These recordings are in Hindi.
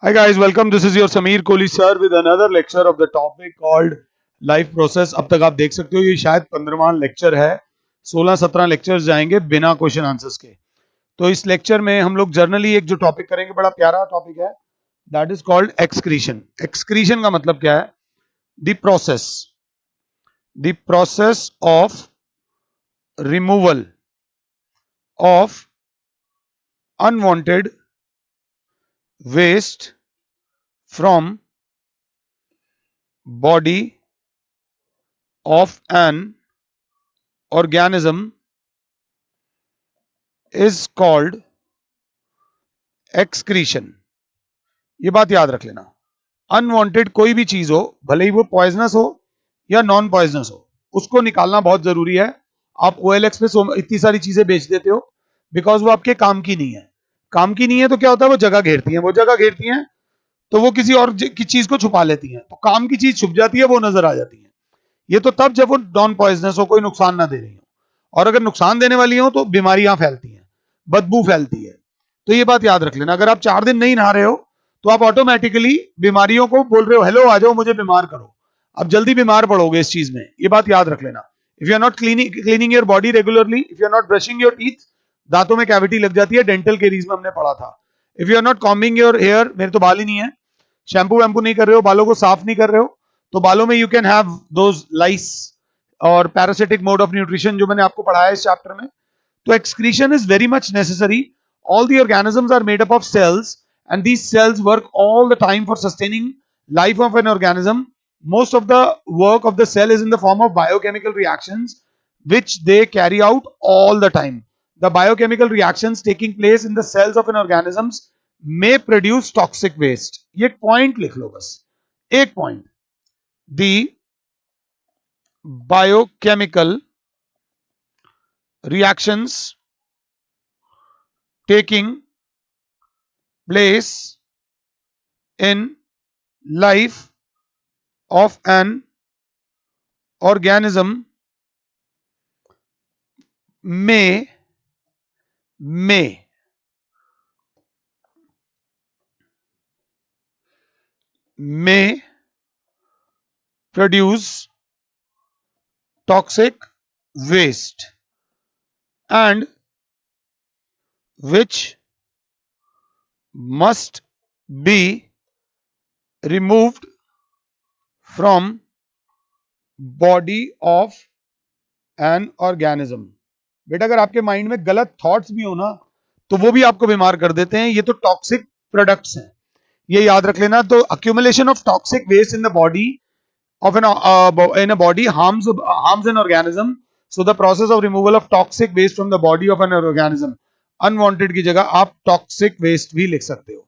Hi guys, welcome. This is your Sameer Kohli sir with another lecture of the topic called life process. अब तक आप देख सकते हो ये शायद 15वां लेक्चर है। 16-17 लेक्चर्स जाएंगे बिना क्वेश्चन आंसर्स के। तो इस लेक्चर में हम लोग जर्नली एक जो टॉपिक करेंगे, बड़ा प्यारा टॉपिक है, that is called excretion. Excretion का मतलब क्या है? The process of removal of unwanted waste from body of an organism is called excretion। ये बात याद रख लेना। अनवांटेड कोई भी चीज हो, भले ही वो पॉइजनस हो या नॉन पॉइजनस हो, उसको निकालना बहुत जरूरी है। आप OLX पे इतनी सारी चीजें बेच देते हो बिकॉज वो आपके काम की नहीं है। काम की नहीं है तो क्या होता है, वो जगह घेरती है, वो जगह घेरती है तो वो किसी और की चीज को छुपा लेती है, तो काम की चीज छुप जाती है, वो नजर आ जाती है। ये तो तब जब वो नॉन पॉइजनस हो, कोई नुकसान ना दे रही हो। और अगर नुकसान देने वाली हो तो बीमारियां फैलती हैं, बदबू फैलती है। तो ये बात याद रख लेना। अगर आप 4 दिन नहीं नहा रहे हो तो आप ऑटोमेटिकली बीमारियों को बोल रहे हो, हेलो आ जाओ मुझे बीमार करो। अब जल्दी बीमार पड़ोगे इस चीज में, ये बात याद रख लेना। If you are not cleaning your body regularly, if you are not brushing your teeth, दांतों में कैविटी लग जाती है, डेंटल केरीज में हमने पढ़ा था। If you are not combing your hair, मेरे तो बाल ही नहीं है, शैम्पू वैम्पू नहीं कर रहे हो, बालों को साफ नहीं कर रहे हो, तो बालों में यू कैन हैव दोज लाइस और पैरासिटिक मोड ऑफ न्यूट्रिशन जो मैंने आपको पढ़ाया इस चैप्टर में। तो excretion is very much necessary. All the organisms are made up of cells, and these cells work all the time for sustaining life of an organism. Most of the work of the cell is in the form of biochemical reactions which they carry out all the time. The biochemical reactions taking place in the cells of an organisms may produce toxic waste. ये एक पॉइंट लिख लो, बस एक point. The biochemical reactions taking place in life of an organism may may may produce toxic waste, and which must be removed from body of an organism। बेटा अगर आपके माइंड में गलत थॉट्स भी हो ना, तो वो भी आपको बीमार कर देते हैं। ये तो टॉक्सिक प्रोडक्ट्स हैं, ये याद रख लेना। तो accumulation of toxic waste in the body of in a body harms an organism. So the process of removal of toxic waste from the body of an organism, unwanted की जगह आप टॉक्सिक वेस्ट भी लिख सकते हो।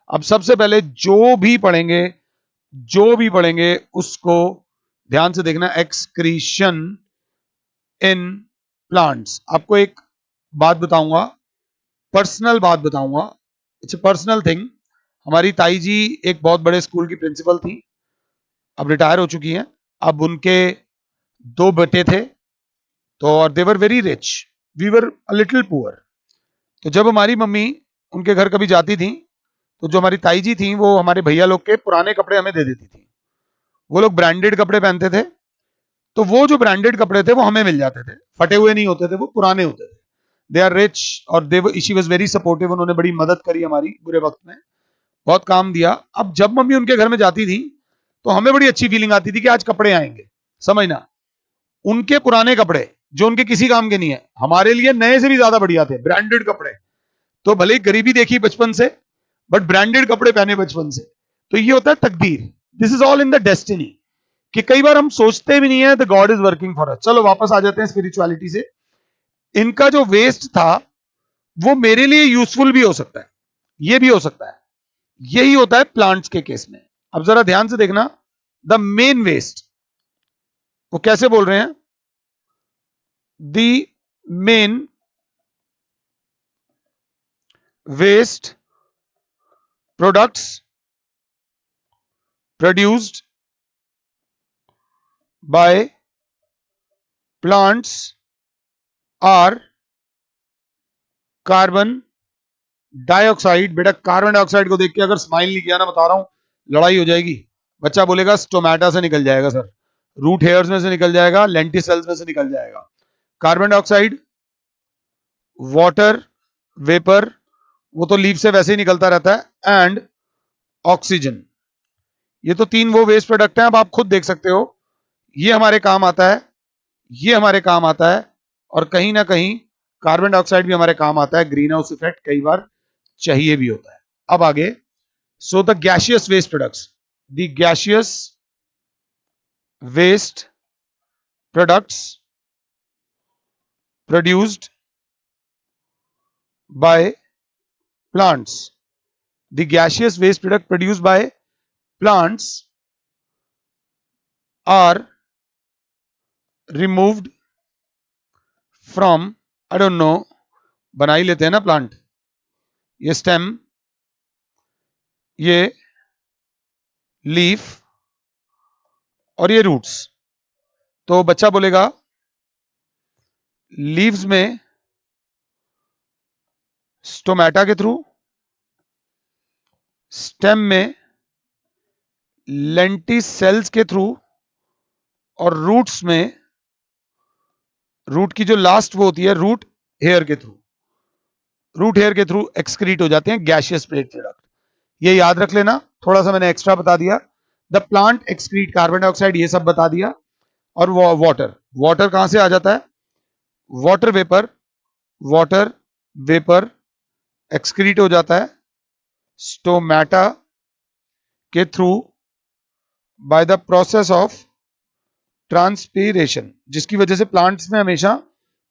अब सबसे पहले जो भी पढ़ेंगे उसको ध्यान से देखना। Excretion in plants. आपको एक बात बताऊंगा, पर्सनल बात बताऊंगा, इट्स अ पर्सनल थिंग। हमारी ताई जी एक बहुत बड़े स्कूल की प्रिंसिपल थी, अब रिटायर हो चुकी हैं। अब उनके 2 बेटे थे, तो और they were very rich, we were a little poor. तो जब हमारी मम्मी उनके घर कभी जाती थी, तो जो हमारी ताई जी थी वो हमारे भैया लोग के पुराने कपड़े हमें दे देती थी। वो लोग ब्रांडेड कपड़े पहनते थे, तो वो जो ब्रांडेड कपड़े थे वो हमें मिल जाते थे, फटे हुए नहीं होते थे, वो पुराने होते थे। दे आर रिच और दे शी वाज वेरी सपोर्टिव, उन्होंने बड़ी मदद करी हमारी बुरे वक्त में, बहुत काम दिया। अब जब मम्मी उनके घर में जाती थी तो हमें बड़ी अच्छी फीलिंग आती थी कि आज कपड़े आएंगे। समझना, उनके पुराने कपड़े जो उनके किसी काम के नहीं है, हमारे लिए नए से भी ज्यादा बढ़िया थे, ब्रांडेड कपड़े। तो भले ही गरीबी देखी बचपन से, बट ब्रांडेड कपड़े पहने बचपन से। तो ये होता है तकदीर। This is all in the destiny, कि कई बार हम सोचते भी नहीं है the God is working for us. चलो वापस आ जाते हैं स्पिरिचुअलिटी से। इनका जो वेस्ट था वो मेरे लिए यूजफुल भी हो सकता है, ये भी हो सकता है। यही होता है प्लांट्स के केस में। अब जरा ध्यान से देखना, द मेन वेस्ट, वो कैसे बोल रहे हैं? The main waste products produced by plants are carbon dioxide, बेटा कार्बन डाइऑक्साइड को देख के अगर स्माइल नहीं किया ना, बता रहा हूं लड़ाई हो जाएगी। बच्चा बोलेगा स्टोमेटा से निकल जाएगा सर, रूट हेयर्स में से निकल जाएगा, लेंटिसेल्स में से निकल जाएगा। कार्बन डाइऑक्साइड, वाटर वेपर, वो तो लीफ से वैसे ही निकलता रहता है, एंड ऑक्सीजन। ये तो तीन वो वेस्ट प्रोडक्ट हैं। अब आप खुद देख सकते हो, ये हमारे काम आता है, ये हमारे काम आता है, और कहीं ना कहीं कार्बन डाइऑक्साइड भी हमारे काम आता है। ग्रीन हाउस इफेक्ट कई बार चाहिए भी होता है। अब आगे, so the gaseous waste products, the gaseous waste products produced by plants, the gaseous waste product produced by plants are removed from, I don't know, बना ही लेते हैं ना प्लांट, ये स्टेम, ये लीफ और ये रूट्स। तो बच्चा बोलेगा लीव्स में स्टोमेटा के थ्रू, स्टेम में लेंटिसेल्स के थ्रू, और रूट्स में, रूट की जो लास्ट वो होती है रूट हेयर के थ्रू, रूट हेयर के थ्रू एक्सक्रीट हो जाते हैं गैसियस वेस्ट प्रोडक्ट। ये याद रख लेना, थोड़ा सा मैंने एक्स्ट्रा बता दिया। The plant excrete carbon dioxide, ये सब बता दिया। और वाटर, वाटर कहां से आ जाता है? Water vapour, water vapour excrete हो जाता है स्टोमेटा के through by the process of transpiration, जिसकी वजह से प्लांट्स में हमेशा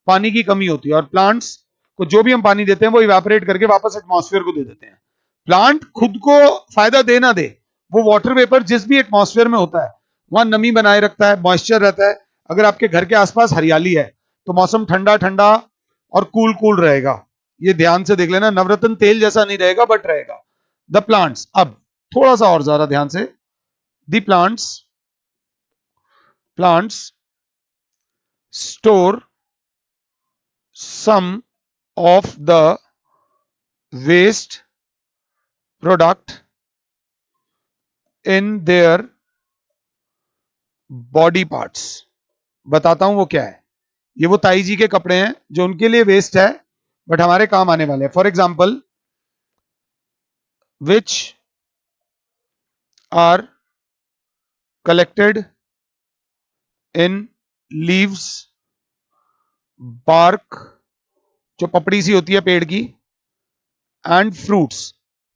पानी की कमी होती है, और प्लांट्स को जो भी हम पानी देते हैं वो इवेपोरेट करके वापस एटमॉस्फेयर को दे देते हैं। प्लांट खुद को फायदा दे ना दे, वो वाटर वेपर जिस भी एटमॉस्फेयर में होता है वहां नमी बनाए रखता है, मॉइस्चर रहता है। अगर आपके घर के आसपास हरियाली है तो मौसम ठंडा ठंडा और कूल कूल रहेगा। ये ध्यान से देख लेना, नवरत्न तेल जैसा नहीं रहेगा बट रहेगा। द प्लांट्स, अब थोड़ा सा और ज्यादा ध्यान से, the plants store some of the waste product in their body parts। बताता हूं वो क्या है। ये वो ताई जी के कपड़े हैं जो उनके लिए वेस्ट है बट हमारे काम आने वाले हैं। For example, which are collected in leaves, bark, जो पपड़ी सी होती है पेड़ की, एंड फ्रूट्स।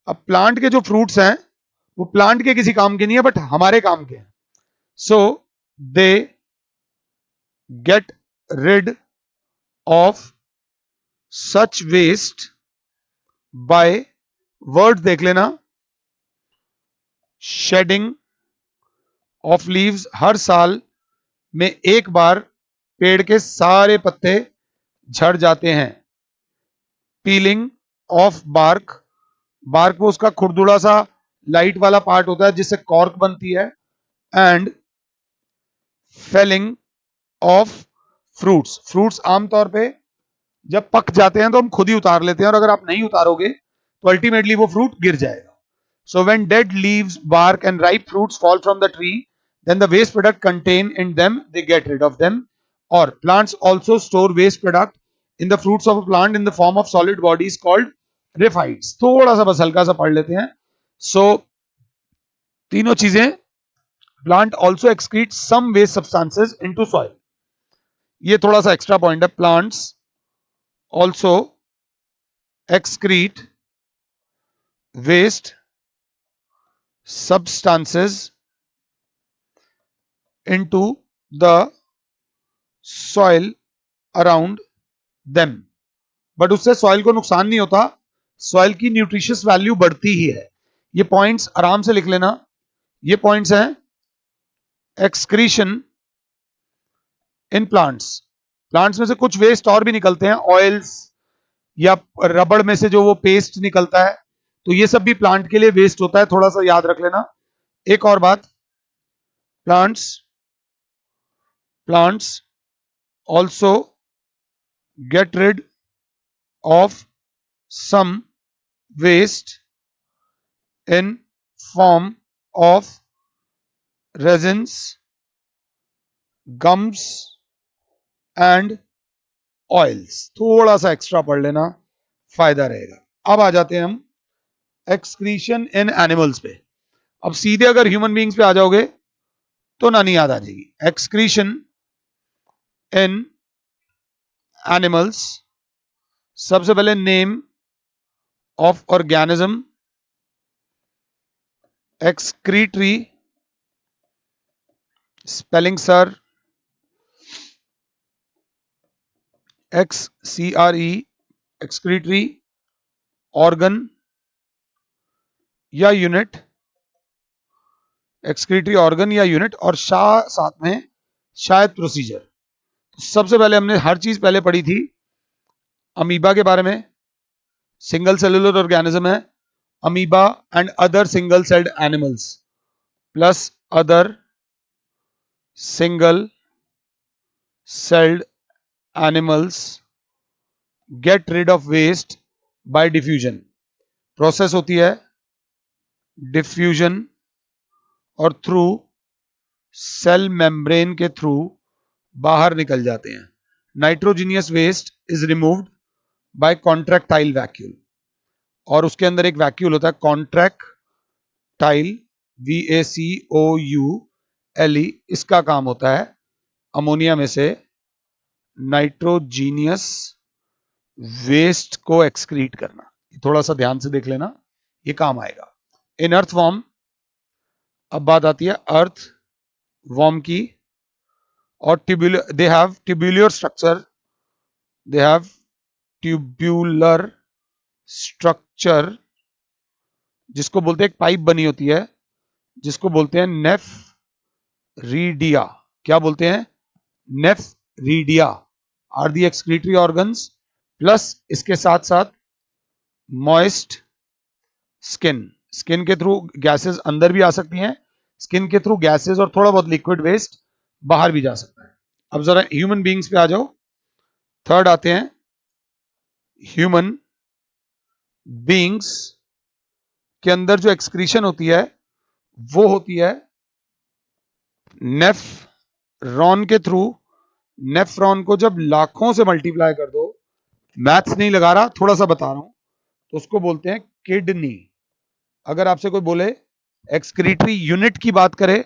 अब प्लांट के जो फ्रूट्स हैं वो प्लांट के किसी काम के नहीं है बट हमारे काम के हैं। So they get rid of such waste by, word देख लेना, शेडिंग ऑफ लीव्स, हर साल में एक बार पेड़ के सारे पत्ते झड़ जाते हैं। पीलिंग ऑफ बार्क, बार्क वो उसका खुरदुड़ा सा लाइट वाला पार्ट होता है जिससे कॉर्क बनती है। And falling of fruits, fruits आमतौर पे जब पक जाते हैं तो हम खुद ही उतार लेते हैं, और अगर आप नहीं उतारोगे तो अल्टीमेटली वो फ्रूट गिर जाएगा। So when dead leaves, bark and ripe fruits fall from the tree, then the waste product contained in them, they get rid of them। or plants also store waste product in the fruits of a plant in the form of solid bodies called raphides। थोड़ा सा बस हल्का सा पढ़ लेते हैं। सो तीनों चीजें, plant also excrete some waste substances into soil, ये थोड़ा सा एक्स्ट्रा पॉइंट है। plants also excrete waste substances into the soil around them, but उससे सॉइल को नुकसान नहीं होता, सॉइल की न्यूट्रिशियस वैल्यू बढ़ती ही है। ये पॉइंट्स आराम से लिख लेना। ये पॉइंट्स हैं एक्सक्रीशन इन प्लांट्स, प्लांट्स में से कुछ वेस्ट और भी निकलते हैं, ऑयल्स या रबड़ में से जो वो पेस्ट निकलता है, तो ये सब भी प्लांट के लिए वेस्ट होता है, थोड़ा सा याद रख लेना। एक और बात, plants plants also get rid of some waste in form of resins, gums and oils. थोड़ा सा एक्स्ट्रा पढ़ लेना, फायदा रहेगा। अब आ जाते हैं हम एक्सक्रीशन इन एनिमल्स पे। अब सीधे अगर ह्यूमन बींग्स पे आ जाओगे तो नानी याद आ जाएगी। एक्सक्रीशन इन एनिमल्स, सबसे पहले name of organism, excretory, spelling sir, XCRE, excretory, organ या यूनिट, एक्सक्रीटरी ऑर्गन या यूनिट, और साथ में शायद प्रोसीजर। तो सबसे पहले हमने हर चीज पहले पढ़ी थी अमीबा के बारे में। सिंगल सेलुलर ऑर्गेनिज्म है amoeba and other single celled animals plus other single celled animals get rid of waste by diffusion. Process होती है डिफ्यूजन और थ्रू सेल मेम्ब्रेन के थ्रू बाहर निकल जाते हैं। Nitrogenous waste is removed by contractile vacuole, और उसके अंदर एक वैक्यूल होता है कॉन्ट्रैक्टाइल, VACOULE। इसका काम होता है अमोनिया में से नाइट्रोजीनियस वेस्ट को एक्सक्रीट करना। थोड़ा सा ध्यान से देख लेना, ये काम आएगा। इन अर्थ वॉर्म, अब बात आती है अर्थ वॉर्म की, और tubular, they have tubular structure, they have tubular structure, जिसको बोलते हैं एक पाइप बनी होती है जिसको बोलते हैं नेफ्रीडिया। क्या बोलते हैं? Nephridia are the excretory organs, plus इसके साथ साथ मॉइस्ट स्किन। स्किन के थ्रू गैसेस अंदर भी आ सकती हैं, स्किन के थ्रू गैसेस और थोड़ा बहुत लिक्विड वेस्ट बाहर भी जा सकता है। अब जरा ह्यूमन बींग्स पे आ जाओ। थर्ड आते हैं ह्यूमन बींग्स के अंदर जो एक्सक्रीशन होती है वो होती है नेफ्रॉन के थ्रू। नेफ्रॉन को जब लाखों से मल्टीप्लाई कर दो, मैथ्स नहीं लगा रहा, थोड़ा सा बता रहा हूं, तो उसको बोलते हैं किडनी। अगर आपसे कोई बोले एक्सक्रीटरी यूनिट की बात करे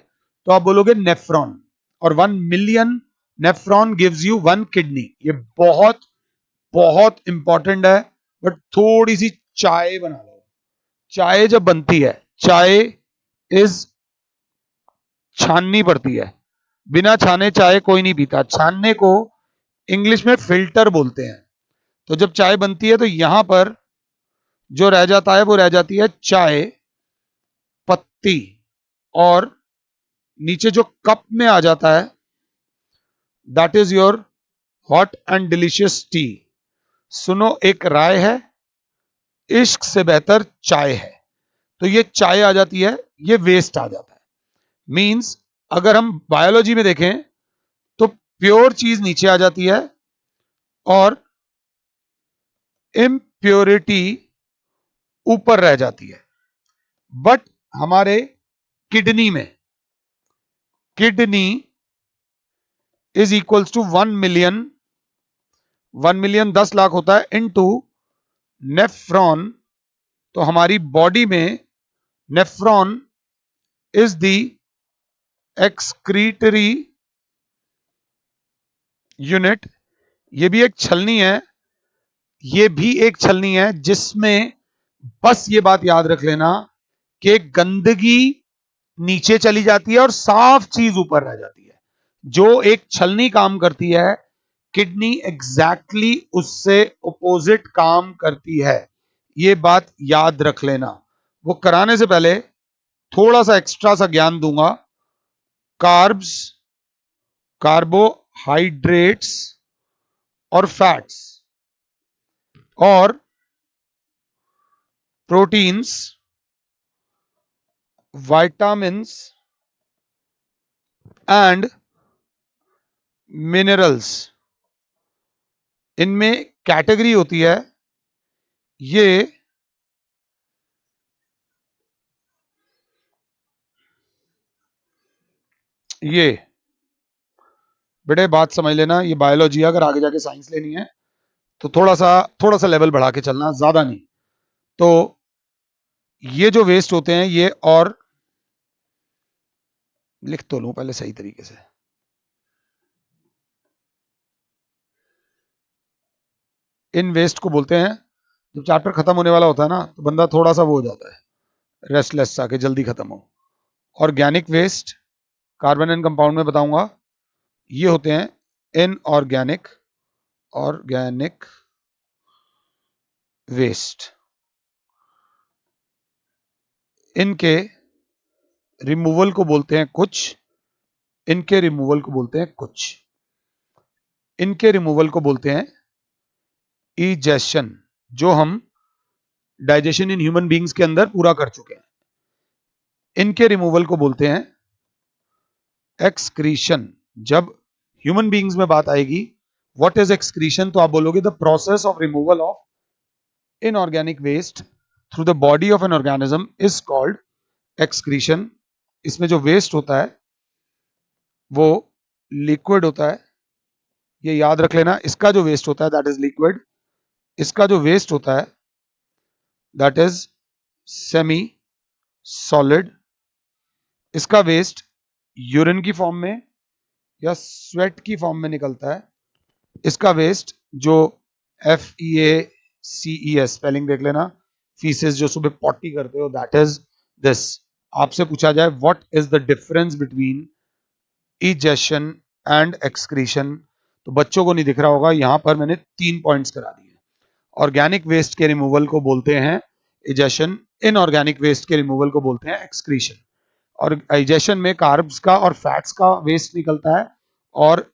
तो आप बोलोगे नेफ्रॉन, और 1 million nephron gives you 1 kidney. ये बहुत बहुत इंपॉर्टेंट है। बट थोड़ी सी चाय बना लो। चाय जब बनती है, चाय इज छाननी पड़ती है, बिना छाने चाय कोई नहीं पीता। छानने को इंग्लिश में फिल्टर बोलते हैं। तो जब चाय बनती है तो यहां पर जो रह जाता है वो रह जाती है चाय पत्ती, और नीचे जो कप में आ जाता है that is your hot and delicious T. सुनो एक राय है, इश्क से बेहतर चाय है। तो ये चाय आ जाती है, ये वेस्ट आ जाता है। मींस अगर हम बायोलॉजी में देखें तो प्योर चीज नीचे आ जाती है और इम्प्योरिटी ऊपर रह जाती है। बट हमारे किडनी में, kidney is equals to 1 million, 1 million 10 lakh होता है इनटू नेफ्रॉन। तो हमारी बॉडी में nephron is the excretory unit. ये भी एक छलनी है, ये भी एक छलनी है जिसमें बस ये बात याद रख लेना कि गंदगी नीचे चली जाती है और साफ चीज ऊपर रह जाती है। जो एक छलनी काम करती है, किडनी एग्जैक्टली उससे ऑपोजिट काम करती है। ये बात याद रख लेना। वो कराने से पहले थोड़ा सा एक्स्ट्रा सा ज्ञान दूंगा। कार्ब्स, कार्बोहाइड्रेट्स और फैट्स और प्रोटीन्स, विटामिन्स एंड मिनरल्स, इनमें कैटेगरी होती है। ये ये बेटे बात समझ लेना, ये बायोलॉजी है, अगर आगे जाके साइंस लेनी है तो थोड़ा सा लेवल बढ़ा के चलना, ज्यादा नहीं। तो ये जो वेस्ट होते हैं ये, और लिख तो लूं पहले सही तरीके से, इन वेस्ट को बोलते हैं, जब चैप्टर खत्म होने वाला होता है ना तो बंदा थोड़ा सा वो हो जाता है, रेस्टलेस सा, कि जल्दी खत्म हो। Organic waste carbon and compound में बताऊंगा, ये होते हैं इनऑर्गेनिक, ऑर्गेनिक वेस्ट। इनके रिमूवल को बोलते हैं कुछ, इनके रिमूवल को बोलते हैं कुछ, इनके रिमूवल को बोलते हैं इजेशन, जो हम डाइजेशन इन ह्यूमन बींग्स के अंदर पूरा कर चुके हैं। इनके रिमूवल को बोलते हैं एक्सक्रीशन। जब ह्यूमन बींग्स में बात आएगी, व्हाट इज एक्सक्रीशन, तो आप बोलोगे the process of removal of inorganic waste through the body of an organism is called excretion. इसमें जो वेस्ट होता है वो लिक्विड होता है, ये याद रख लेना। इसका जो वेस्ट होता है दैट इज लिक्विड, इसका जो वेस्ट होता है दैट इज सेमी सॉलिड। इसका वेस्ट यूरिन की फॉर्म में या स्वेट की फॉर्म में निकलता है। इसका वेस्ट जो FEACES, स्पेलिंग देख लेना, फीसेस, जो सुबह पॉटी करते हो, दैट इज दिस। आपसे पूछा जाए what is the difference between egestion and excretion, तो बच्चों को नहीं दिख रहा होगा, यहां पर मैंने 3 पॉइंट्स करा दिए। ऑर्गेनिक वेस्ट के रिमूवल को बोलते हैं इजेशन, इनऑर्गेनिक वेस्ट के रिमूवल को बोलते हैं एक्सक्रीशन। और डाइजेशन में कार्ब्स का और फैट्स का वेस्ट निकलता है, और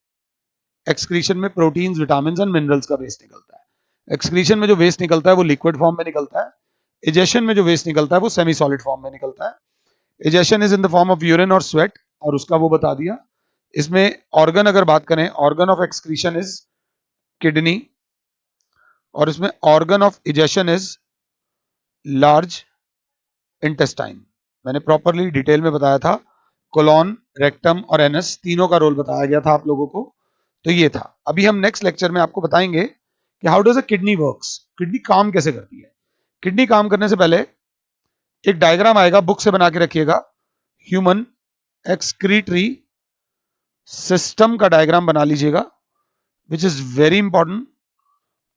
एक्सक्रीशन में प्रोटीन्स, विटामिन्स एंड मिनरल्स का वेस्ट निकलता है। एक्सक्रीशन में जो वेस्ट निकलता है वो लिक्विड फॉर्म में निकलता है, इजेशन में जो वेस्ट निकलता है वो सेमी सॉलिड फॉर्म में निकलता है। Egestion is in the form of urine और स्वेट, और उसका वो बता दिया। इसमें ऑर्गन अगर बात करें, organ of excretion is kidney, और इसमें organ of egestion is large intestine. मैंने प्रॉपरली डिटेल में बताया था, कोलॉन, रेक्टम और एनस तीनों का रोल बताया गया था आप लोगों को। तो ये था। अभी हम नेक्स्ट लेक्चर में आपको बताएंगे कि how does a kidney works, kidney काम कैसे करती है। किडनी काम करने से पहले एक डायग्राम आएगा, बुक से बना के रखिएगा, ह्यूमन एक्सक्रीटरी सिस्टम का डायग्राम बना लीजिएगा, विच इज वेरी इंपॉर्टेंट।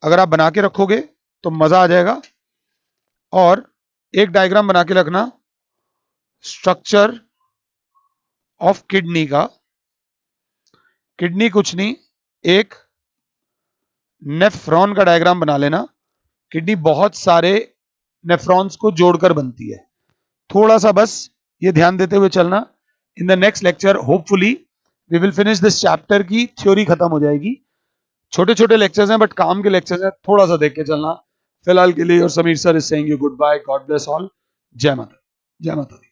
अगर आप बना के रखोगे तो मजा आ जाएगा। और एक डायग्राम बना के रखना स्ट्रक्चर ऑफ किडनी का। किडनी कुछ नहीं, एक नेफ्रॉन का डायग्राम बना लेना। किडनी बहुत सारे नेफ्रॉन्स को जोड़कर बनती है, थोड़ा सा बस ये ध्यान देते हुए चलना। In the next lecture hopefully we will finish this chapter की थ्योरी खत्म हो जाएगी। छोटे छोटे लेक्चर्स हैं बट काम के लेक्चर्स हैं, थोड़ा सा देख के चलना। फिलहाल के लिए और Sameer sir is saying you goodbye, God bless all, जय माता, जय माता दी।